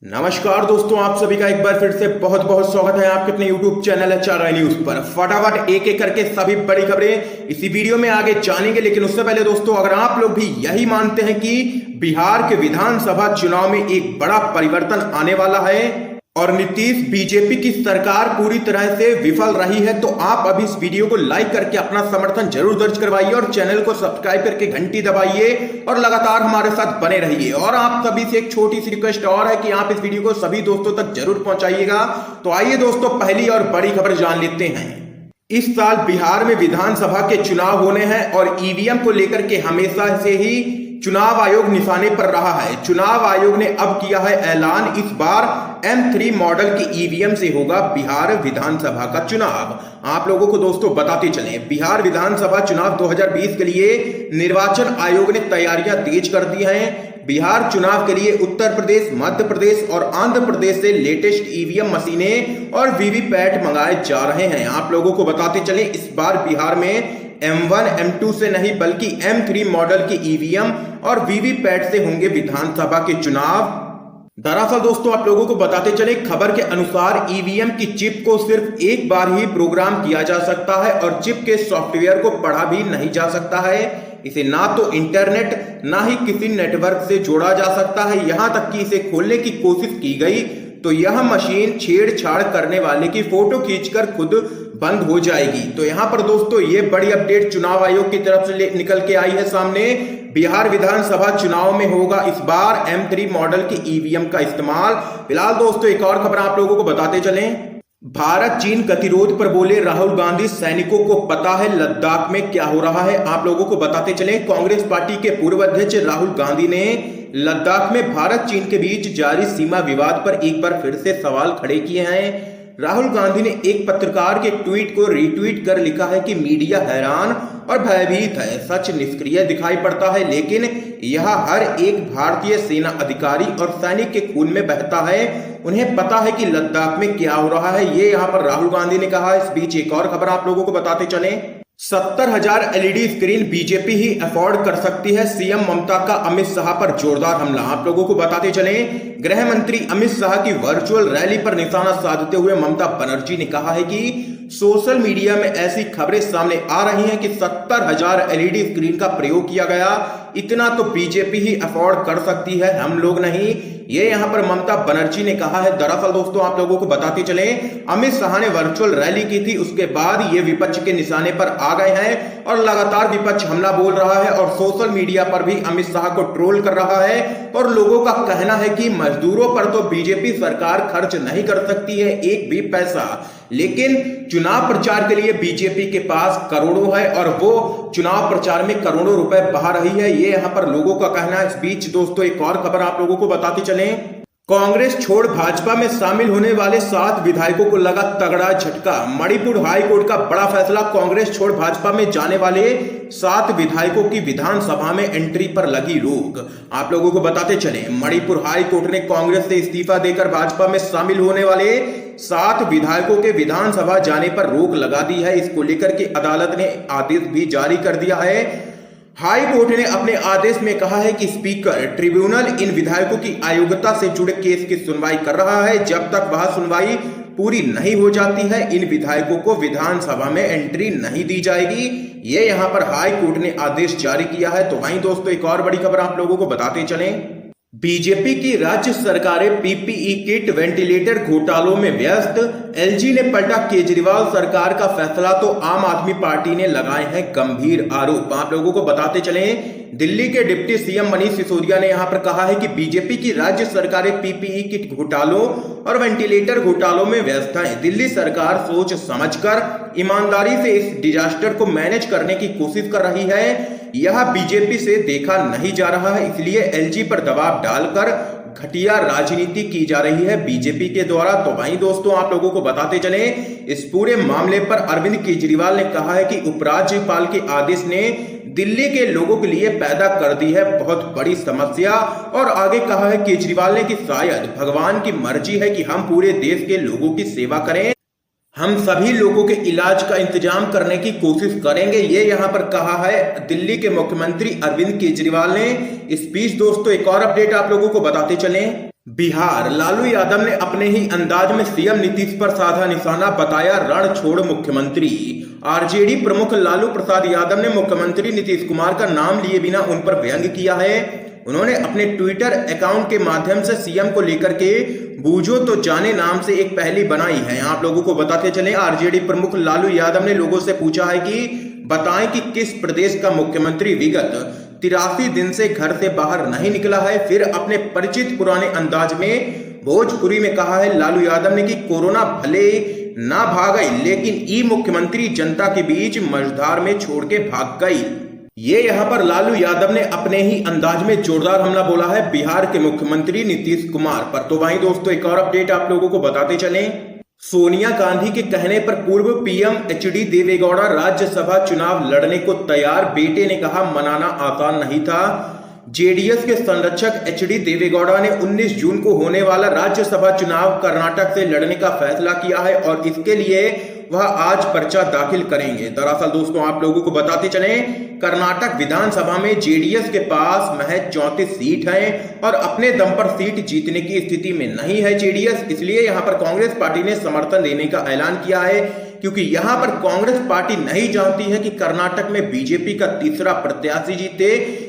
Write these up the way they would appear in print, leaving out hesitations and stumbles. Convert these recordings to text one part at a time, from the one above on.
नमस्कार दोस्तों, आप सभी का एक बार फिर से बहुत बहुत स्वागत है आपके अपने YouTube चैनल HRI न्यूज पर। फटाफट एक एक करके सभी बड़ी खबरें इसी वीडियो में आगे जानेंगे, लेकिन उससे पहले दोस्तों, अगर आप लोग भी यही मानते हैं कि बिहार के विधानसभा चुनाव में एक बड़ा परिवर्तन आने वाला है और नीतीश बीजेपी की सरकार पूरी तरह से विफल रही है, तो आप अभी इस वीडियो को लाइक करके अपना समर्थन जरूर दर्ज करवाइए और चैनल को सब्सक्राइब करके घंटी दबाइए और लगातार हमारे साथ बने रहिए। और आप सभी से एक छोटी सी रिक्वेस्ट और है कि आप इस वीडियो को सभी दोस्तों तक जरूर पहुंचाइएगा। तो आइए दोस्तों, पहली और बड़ी खबर जान लेते हैं। इस साल बिहार में विधानसभा के चुनाव होने हैं और ईवीएम को लेकर के हमेशा से ही चुनाव आयोग निशाने पर रहा है। चुनाव आयोग ने अब किया है ऐलान, इस बार M3 मॉडल की ईवीएम से होगा बिहार विधानसभा का चुनाव। आप लोगों को दोस्तों बताते चलें, बिहार विधानसभा चुनाव 2020 के लिए निर्वाचन आयोग ने तैयारियां तेज कर दी हैं। बिहार चुनाव के लिए उत्तर प्रदेश, मध्य प्रदेश और आंध्र प्रदेश से लेटेस्ट ईवीएम मशीनें और वीवीपैट मंगाए जा रहे हैं। आप लोगों को बताते चलें, इस बार बिहार में M1 M2 से नहीं बल्कि M3 मॉडल की ईवीएम और वीवीपैट से होंगे विधानसभा के चुनाव। दरअसल दोस्तों, आप लोगों को बताते चले, खबर के अनुसार ईवीएम की चिप को सिर्फ एक बार ही प्रोग्राम किया जा सकता है और चिप के सॉफ्टवेयर को पढ़ा भी नहीं जा सकता है। इसे ना तो इंटरनेट ना ही किसी नेटवर्क से जोड़ा जा सकता है। यहां तक कि इसे खोलने की कोशिश की गई तो यह मशीन छेड़छाड़ करने वाले की फोटो खींचकर खुद बंद हो जाएगी। तो यहां पर दोस्तों, ये बड़ी अपडेट चुनाव आयोग की तरफ से निकल के आई है सामने। बिहार विधानसभा चुनाव में होगा इस बार M3 मॉडल की ईवीएम का इस्तेमाल। फिलहाल दोस्तों, एक और खबर आप लोगों को बताते चलें। भारत चीन गतिरोध पर बोले राहुल गांधी, सैनिकों को पता है लद्दाख में क्या हो रहा है। आप लोगों को बताते चलें, कांग्रेस पार्टी के पूर्व अध्यक्ष राहुल गांधी ने लद्दाख में भारत चीन के बीच जारी सीमा विवाद पर एक बार फिर से सवाल खड़े किए हैं। राहुल गांधी ने एक पत्रकार के ट्वीट को रीट्वीट कर लिखा है कि मीडिया हैरान और भयभीत है, सच निष्क्रिय दिखाई पड़ता है, लेकिन यह हर एक भारतीय सेना अधिकारी और सैनिक के खून में बहता है। उन्हें पता है कि लद्दाख में क्या हो रहा है, ये यहाँ पर राहुल गांधी ने कहा। इस बीच एक और खबर आप लोगों को बताते चले। 70,000 LED स्क्रीन बीजेपी ही अफोर्ड कर सकती है, सीएम ममता का अमित शाह पर जोरदार हमला। आप लोगों को बताते चले, गृह मंत्री अमित शाह की वर्चुअल रैली पर निशाना साधते हुए ममता बनर्जी ने कहा है कि सोशल मीडिया में ऐसी खबरें सामने आ रही हैं कि 70,000 LED स्क्रीन का प्रयोग किया गया, इतना तो बीजेपी ही अफोर्ड कर सकती है, हम लोग नहीं। ये यहां पर ममता बनर्जी ने कहा है। दरअसल दोस्तों, आप लोगों को बताते चले, अमित शाह ने वर्चुअल रैली की थी, उसके बाद ये विपक्ष के निशाने पर आ गए हैं और लगातार विपक्ष हमला बोल रहा है और सोशल मीडिया पर भी अमित शाह को ट्रोल कर रहा है। और लोगों का कहना है कि मजदूरों पर तो बीजेपी सरकार खर्च नहीं कर सकती है एक भी पैसा, लेकिन चुनाव प्रचार के लिए बीजेपी के पास करोड़ों है और वो चुनाव प्रचार में करोड़ों रुपए बहा रही है, ये यहां पर लोगों का कहना है। इस बीच दोस्तों, एक और खबर आप लोगों को बताते चलें। कांग्रेस छोड़ भाजपा में शामिल होने वाले 7 विधायकों को लगा तगड़ा झटका। मणिपुर हाई कोर्ट का बड़ा फैसला, कांग्रेस छोड़ भाजपा में जाने वाले 7 विधायकों की विधानसभा में एंट्री पर लगी रोक। आप लोगों को बताते चलें, मणिपुर हाई कोर्ट ने कांग्रेस से इस्तीफा देकर भाजपा में शामिल होने वाले 7 विधायकों के विधानसभा जाने पर रोक लगा दी है। इसको लेकर के अदालत ने आदेश भी जारी कर दिया है। हाई कोर्ट ने अपने आदेश में कहा है कि स्पीकर ट्रिब्यूनल इन विधायकों की अयोग्यता से जुड़े केस की सुनवाई कर रहा है। जब तक वह सुनवाई पूरी नहीं हो जाती है, इन विधायकों को विधानसभा में एंट्री नहीं दी जाएगी। ये यहां पर हाई कोर्ट ने आदेश जारी किया है। तो वहीं दोस्तों, एक और बड़ी खबर आप लोगों को बताते चलें। बीजेपी की राज्य सरकारें पीपीई किट, वेंटिलेटर घोटालों में व्यस्त। एलजी ने पलटा केजरीवाल सरकार का फैसला, तो आम आदमी पार्टी ने लगाए हैं गंभीर आरोप। आप लोगों को बताते चलें, दिल्ली के डिप्टी सीएम मनीष सिसोदिया ने यहां पर कहा है कि बीजेपी की राज्य सरकारें पीपीई किट घोटालों और वेंटिलेटर घोटालों में व्यस्त है। दिल्ली सरकार सोच समझकर ईमानदारी से इस डिजास्टर को मैनेज करने की कोशिश कर रही है, यह बीजेपी से देखा नहीं जा रहा है, इसलिए एलजी पर दबाव डालकर घटिया राजनीति की जा रही है बीजेपी के द्वारा। तो वहीं दोस्तों, आप लोगों को बताते चलें, इस पूरे मामले पर अरविंद केजरीवाल ने कहा है कि उपराज्यपाल के आदेश ने दिल्ली के लोगों के लिए पैदा कर दी है बहुत बड़ी समस्या। और आगे कहा है केजरीवाल ने कि शायद भगवान की मर्जी है कि हम पूरे देश के लोगों की सेवा करें, हम सभी लोगों के इलाज का इंतजाम करने की कोशिश करेंगे, ये यहां पर कहा है दिल्ली के मुख्यमंत्री अरविंद केजरीवाल ने। इस बीच दोस्तों, एक और अपडेट आप लोगों को बताते चलें। बिहार लालू यादव ने अपने ही अंदाज में सीएम नीतीश पर साधा निशाना, बताया रण छोड़ मुख्यमंत्री। आरजेडी प्रमुख लालू प्रसाद यादव ने मुख्यमंत्री नीतीश कुमार का नाम लिए बिना उन पर व्यंग किया है। उन्होंने अपने ट्विटर अकाउंट के माध्यम से सीएम को लेकर के बूझो तो जाने नाम से एक पहेली बनाई है। आप लोगों को बताते चलें, आरजेडी प्रमुख लालू यादव ने लोगों से पूछा है कि बताएं कि किस प्रदेश का मुख्यमंत्री विगत 83 दिन से घर से बाहर नहीं निकला है। फिर अपने परिचित पुराने अंदाज में भोजपुरी में कहा है लालू यादव ने कि कोरोना भले ना भाग गई, लेकिन ई मुख्यमंत्री जनता के बीच मझधार में छोड़ के भाग गई। ये यहाँ पर लालू यादव ने अपने ही अंदाज में जोरदार हमला बोला है बिहार के मुख्यमंत्री नीतीश कुमार पर। तो वहीं दोस्तों एक और अपडेट आप लोगों को बताते चलें, सोनिया गांधी के कहने पर पूर्व पीएम एचडी देवेगौड़ा राज्यसभा चुनाव लड़ने को तैयार। बेटे ने कहा मनाना आसान नहीं था। जेडीएस के संरक्षक एचडी देवेगौड़ा ने 19 जून को होने वाला राज्यसभा चुनाव कर्नाटक से लड़ने का फैसला किया है और इसके लिए वह आज पर्चा दाखिल करेंगे। दरअसल दोस्तों आप लोगों को बताते चलें, कर्नाटक विधानसभा में जेडीएस के पास महज 34 सीट हैं और अपने दम पर सीट जीतने की स्थिति में नहीं है जेडीएस। इसलिए यहां पर कांग्रेस पार्टी ने समर्थन देने का ऐलान किया है, क्योंकि यहां पर कांग्रेस पार्टी नहीं जानती है कि कर्नाटक में बीजेपी का तीसरा प्रत्याशी जीते।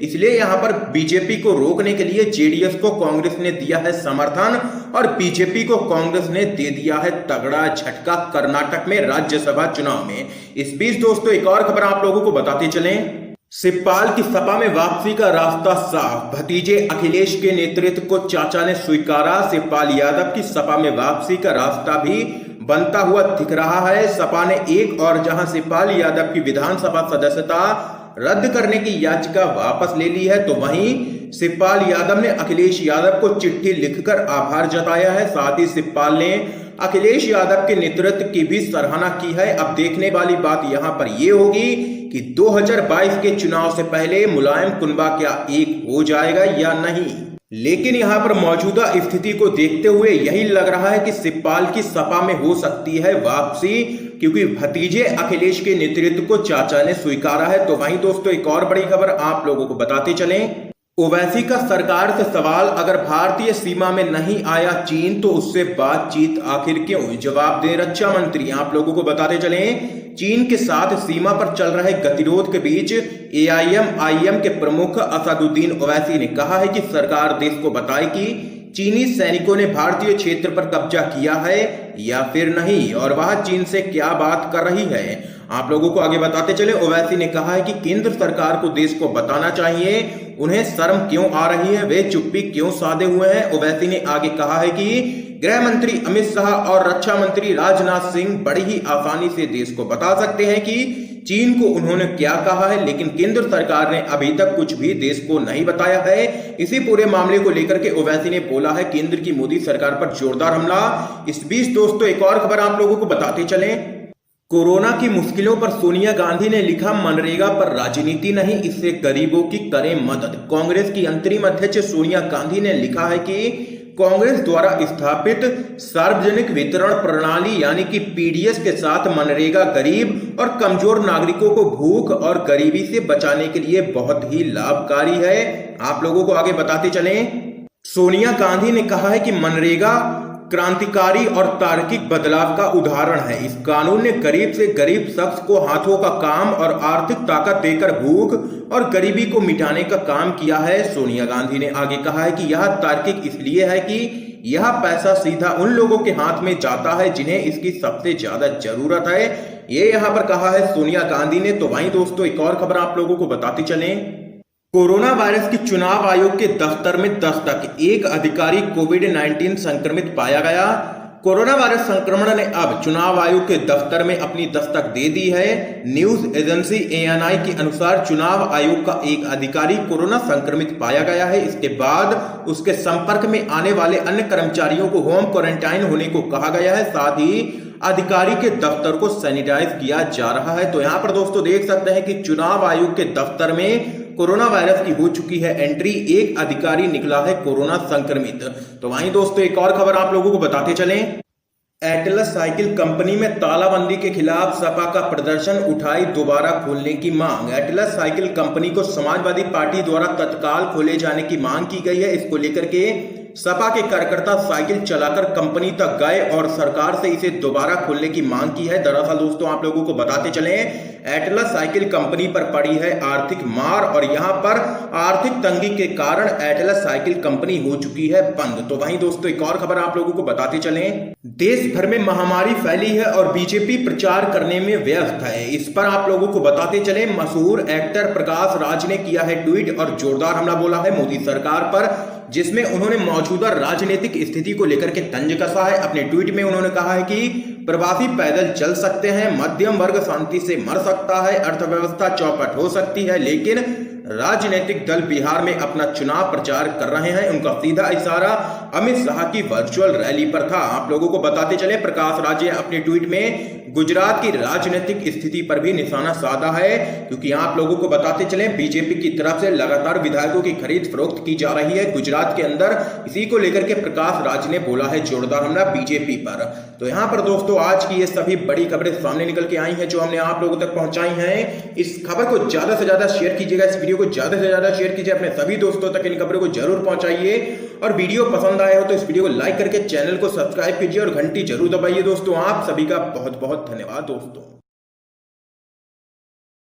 इसलिए यहां पर बीजेपी को रोकने के लिए जेडीएस को कांग्रेस ने दिया है समर्थन और बीजेपी को कांग्रेस ने दे दिया है तगड़ा झटका कर्नाटक में राज्यसभा चुनाव में। इस बीच दोस्तों एक और खबर आप लोगों को बताते चलें, शिवपाल की सपा में वापसी का रास्ता साफ। भतीजे अखिलेश के नेतृत्व को चाचा ने स्वीकारा। शिवपाल यादव की सपा में वापसी का रास्ता भी बनता हुआ दिख रहा है। सपा ने एक और जहां शिवपाल यादव की विधानसभा सदस्यता रद्द करने की याचिका वापस ले ली है, तो वहीं शिवपाल यादव ने अखिलेश यादव को चिट्ठी लिखकर आभार जताया है। साथ ही शिवपाल ने अखिलेश यादव के नेतृत्व की भी सराहना की है। अब देखने वाली बात यहां पर यह होगी कि 2022 के चुनाव से पहले मुलायम कुनबा क्या एक हो जाएगा या नहीं। लेकिन यहां पर मौजूदा स्थिति को देखते हुए यही लग रहा है कि शिवपाल की सपा में हो सकती है वापसी, क्योंकि भतीजे अखिलेश के नेतृत्व को चाचा ने स्वीकारा है। तो वहीं दोस्तों एक और बड़ी खबर आप लोगों को बताते चलें, ओवैसी का सरकार से सवाल, अगर भारतीय सीमा में नहीं आया चीन तो उससे बातचीत आखिर क्यों। जवाब दें रक्षा मंत्री। आप लोगों को बताते चलें, चीन के साथ सीमा पर चल रहे गतिरोध के बीच एआईएम के प्रमुख असदुद्दीन ओवैसी ने कहा है कि सरकार देश को बताए कि चीनी सैनिकों ने भारतीय क्षेत्र पर कब्जा किया है या फिर नहीं और वह चीन से क्या बात कर रही है। आप लोगों को आगे बताते चले, ओवैसी ने कहा है कि केंद्र सरकार को देश को बताना चाहिए उन्हें शर्म क्यों आ रही है, वे चुप्पी क्यों साधे हुए हैं। ओवैसी ने आगे कहा है कि गृह मंत्री अमित शाह और रक्षा मंत्री राजनाथ सिंह बड़ी ही आसानी से देश को बता सकते हैं कि चीन को उन्होंने क्या कहा है, लेकिन केंद्र सरकार ने अभी तक कुछ भी देश को नहीं बताया है। इसी पूरे मामले को लेकर के ओवैसी ने बोला है केंद्र की मोदी सरकार पर जोरदार हमला। इस बीच दोस्तों एक और खबर आप लोगों को बताते चलें, कोरोना की मुश्किलों पर सोनिया गांधी ने लिखा मनरेगा पर राजनीति नहीं, इससे गरीबों की करें मदद। कांग्रेस की अंतरिम अध्यक्ष सोनिया गांधी ने लिखा है कि कांग्रेस द्वारा स्थापित सार्वजनिक वितरण प्रणाली यानी कि पीडीएस के साथ मनरेगा गरीब और कमजोर नागरिकों को भूख और गरीबी से बचाने के लिए बहुत ही लाभकारी है। आप लोगों को आगे बताते चलें, सोनिया गांधी ने कहा है कि मनरेगा क्रांतिकारी और तार्किक बदलाव का उदाहरण है। इस कानून ने गरीब से गरीब शख्स को हाथों का काम और आर्थिक ताकत देकर भूख और गरीबी को मिटाने का काम किया है। सोनिया गांधी ने आगे कहा है कि यह तार्किक इसलिए है कि यह पैसा सीधा उन लोगों के हाथ में जाता है जिन्हें इसकी सबसे ज्यादा जरूरत है। ये यहाँ पर कहा है सोनिया गांधी ने। तो वहीं दोस्तों एक और खबर आप लोगों को बताते चलें, कोरोना वायरस की चुनाव आयोग के दफ्तर में दस्तक, एक अधिकारी कोविड-19 संक्रमित पाया गया। कोरोना वायरस संक्रमण ने अब चुनाव आयोग के दफ्तर में अपनी दस्तक दे दी है। न्यूज एजेंसी एएनआई के अनुसार चुनाव आयोग का एक अधिकारी कोरोना संक्रमित पाया गया है। इसके बाद उसके संपर्क में आने वाले अन्य कर्मचारियों को होम क्वारंटाइन होने को कहा गया है। साथ ही अधिकारी के दफ्तर को सैनिटाइज किया जा रहा है। तो यहाँ पर दोस्तों देख सकते हैं कि चुनाव आयोग के दफ्तर में कोरोना वायरस की हो चुकी है एंट्री, एक अधिकारी निकला है कोरोना संक्रमित। तो वहीं दोस्तों एक और खबर आप लोगों को बताते चलें, एटलस साइकिल कंपनी में तालाबंदी के खिलाफ सपा का प्रदर्शन, उठाई दोबारा खोलने की मांग। एटलस साइकिल कंपनी को समाजवादी पार्टी द्वारा तत्काल खोले जाने की मांग की गई है। इसको लेकर के सपा के कार्यकर्ता साइकिल चलाकर कंपनी तक गए और सरकार से इसे दोबारा खोलने की मांग की है। दरअसल दोस्तों आप लोगों को बताते चले, एटलस साइकिल कंपनी पर पड़ी है आर्थिक मार और यहां पर आर्थिक तंगी के कारण एटलस साइकिल कंपनी हो चुकी है बंद। तो वहीं दोस्तों एक और खबर आप लोगों को बताते चले, देश भर में महामारी फैली है और बीजेपी प्रचार करने में व्यस्त है। इस पर आप लोगों को बताते चले, मशहूर एक्टर प्रकाश राज ने किया है ट्वीट और जोरदार हमला बोला है मोदी सरकार पर, जिसमें उन्होंने मौजूदा राजनीतिक स्थिति को लेकर के तंज कसा है। अपने ट्वीट में उन्होंने कहा है कि प्रवासी पैदल चल सकते हैं, मध्यम वर्ग शांति से मर सकता है, अर्थव्यवस्था चौपट हो सकती है, लेकिन राजनीतिक दल बिहार में अपना चुनाव प्रचार कर रहे हैं। उनका सीधा इशारा अमित शाह की वर्चुअल रैली पर था। आप लोगों को बताते चले, प्रकाश राज ने अपने ट्वीट में गुजरात की राजनीतिक स्थिति पर भी निशाना साधा है, क्योंकि आप लोगों को बताते चले बीजेपी की तरफ से लगातार विधायकों की खरीद फरोख्त की जा रही है गुजरात के अंदर। इसी को लेकर के प्रकाश राज ने बोला है जोरदार हमला बीजेपी पर। तो यहाँ पर दोस्तों आज की ये सभी बड़ी खबरें सामने निकल के आई हैं जो हमने आप लोगों तक पहुंचाई हैं। इस खबर को ज्यादा से ज्यादा शेयर कीजिएगा, इस वीडियो को ज्यादा से ज्यादा शेयर कीजिए, अपने सभी दोस्तों तक इन खबरों को जरूर पहुंचाइए। और वीडियो पसंद आया हो तो इस वीडियो को लाइक करके चैनल को सब्सक्राइब कीजिए और घंटी जरूर दबाइए। दोस्तों आप सभी का बहुत बहुत धन्यवाद दोस्तों।